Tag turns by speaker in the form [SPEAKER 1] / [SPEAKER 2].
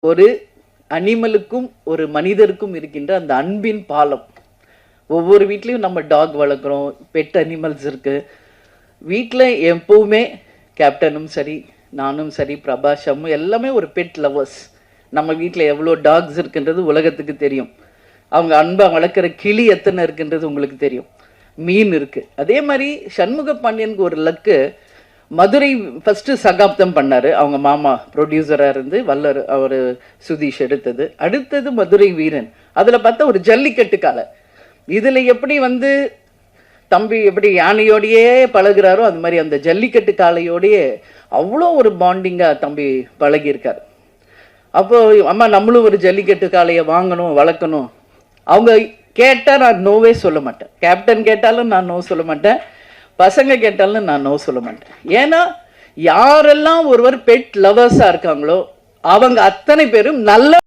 [SPEAKER 1] ஒரு அனிமலுக்கும் ஒரு மனிதருக்கும் இருக்கின்ற அந்த அன்பின் பாலம். ஒவ்வொரு வீட்லேயும் நம்ம டாக் வளர்க்குறோம், பெட் அனிமல்ஸ் இருக்குது. வீட்டில் எப்போவுமே கேப்டனும் சரி, நானும் சரி, பிரபாஷ் அம்மு எல்லாமே ஒரு பெட் லவர்ஸ். நம்ம வீட்டில் எவ்வளோ டாக்ஸ் இருக்குன்றது உலகத்துக்கு தெரியும். அவங்க அன்பாக வளர்க்குற கிளி எத்தனை இருக்குன்றது உங்களுக்கு தெரியும். மீன் இருக்குது. அதே மாதிரி சண்முக பாண்டியனுக்கு ஒரு லக்கு, மதுரை ஃபஸ்ட்டு சகாப்தம் பண்ணார். அவங்க மாமா ப்ரொடியூசராக இருந்து வல்லர் அவர் சுதீஷ் எடுத்தது. அடுத்தது மதுரை வீரன். அதில் பார்த்தா ஒரு ஜல்லிக்கட்டு காலை. இதில் எப்படி தம்பி எப்படி யானையோடையே பழகிறாரோ அது மாதிரி அந்த ஜல்லிக்கட்டு காளையோடையே அவ்வளோ ஒரு பாண்டிங்காக தம்பி பழகியிருக்கார். அப்போது அம்மா நம்மளும் ஒரு ஜல்லிக்கட்டு காளையை வாங்கணும், வளர்க்கணும். அவங்க கேட்டால் நான் நோவே சொல்ல மாட்டேன். கேப்டன் கேட்டாலும் நான் நோ சொல்ல மாட்டேன், பசங்க கேட்டாலும் நான் நோ சொல்ல மாட்டேன். ஏன்னா யாரெல்லாம் ஒருவர் பெட் லவர்ஸாக இருக்காங்களோ அவங்க அத்தனை பேரும் நல்ல